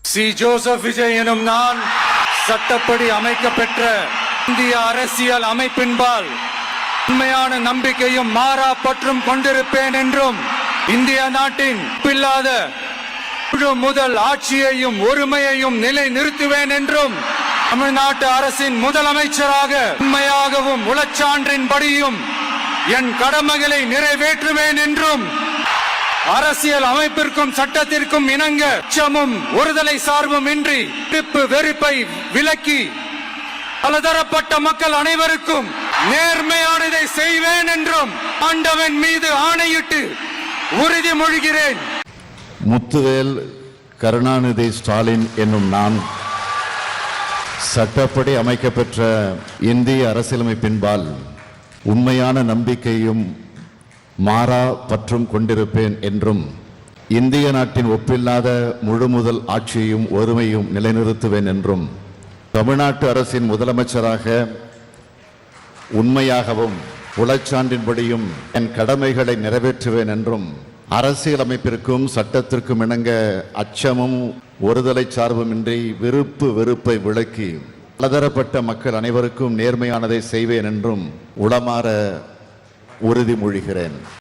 C. Joseph Vijay எனும் நான் சட்டப்படி அமைக்கப்பெற்ற இந்திய அரசியல் அமைப்பின்பால் உண்மையான நம்பிக்கையும் மாறா பற்றும் கொண்டிருப்பேன் என்றும் இந்திய நாட்டின் இல்லாத முழு முதல் ஆட்சியையும் ஒருமையையும் நிலை நிறுத்துவேன் என்றும் தமிழ்நாட்டு அரசின் முதலமைச்சராக உண்மையாகவும் உளச்சான்றின்படியும் என் கடமைகளை நிறைவேற்றுவேன் என்றும் அரசியல் அமைப்பிற்கும் சட்டத்திற்கும் இணங்க அச்சமும் ஒருதலை சார்பும் இன்றி வெறுப்பை விலக்கி பலதரப்பட்ட மக்கள் அனைவருக்கும் நேர்மையானதை செய்வேன் என்றும் ஆண்டவன் மீது ஆணையிட்டு உறுதிமொழிகிறேன். முத்துவேல் கருணாநிதி ஸ்டாலின் என்னும் நான் சட்டப்படி அமைக்கப்பெற்ற இந்திய அரசியலமைப்பின்பால் உண்மையான நம்பிக்கையும் மாறா பற்றும் கொண்டிருப்பேன் என்றும் இந்திய நாட்டின் ஒப்பில்லாத முழுமுதல் ஆட்சியையும் ஒருமையும் நிலைநிறுத்துவேன் என்றும் தமிழ்நாட்டு அரசின் முதலமைச்சராக உண்மையாகவும் உளச்சான்றின்படியும் என் கடமைகளை நிறைவேற்றுவேன் என்றும் அரசியலமைப்பிற்கும் சட்டத்திற்கும் இணங்க அச்சமும் ஒருதலை சார்புமின்றி வெறுப்பை விலக்கி பலதரப்பட்ட மக்கள் அனைவருக்கும் நேர்மையானதை செய்வேன் என்றும் உளமாற உறுதிமொழிகிறேன்.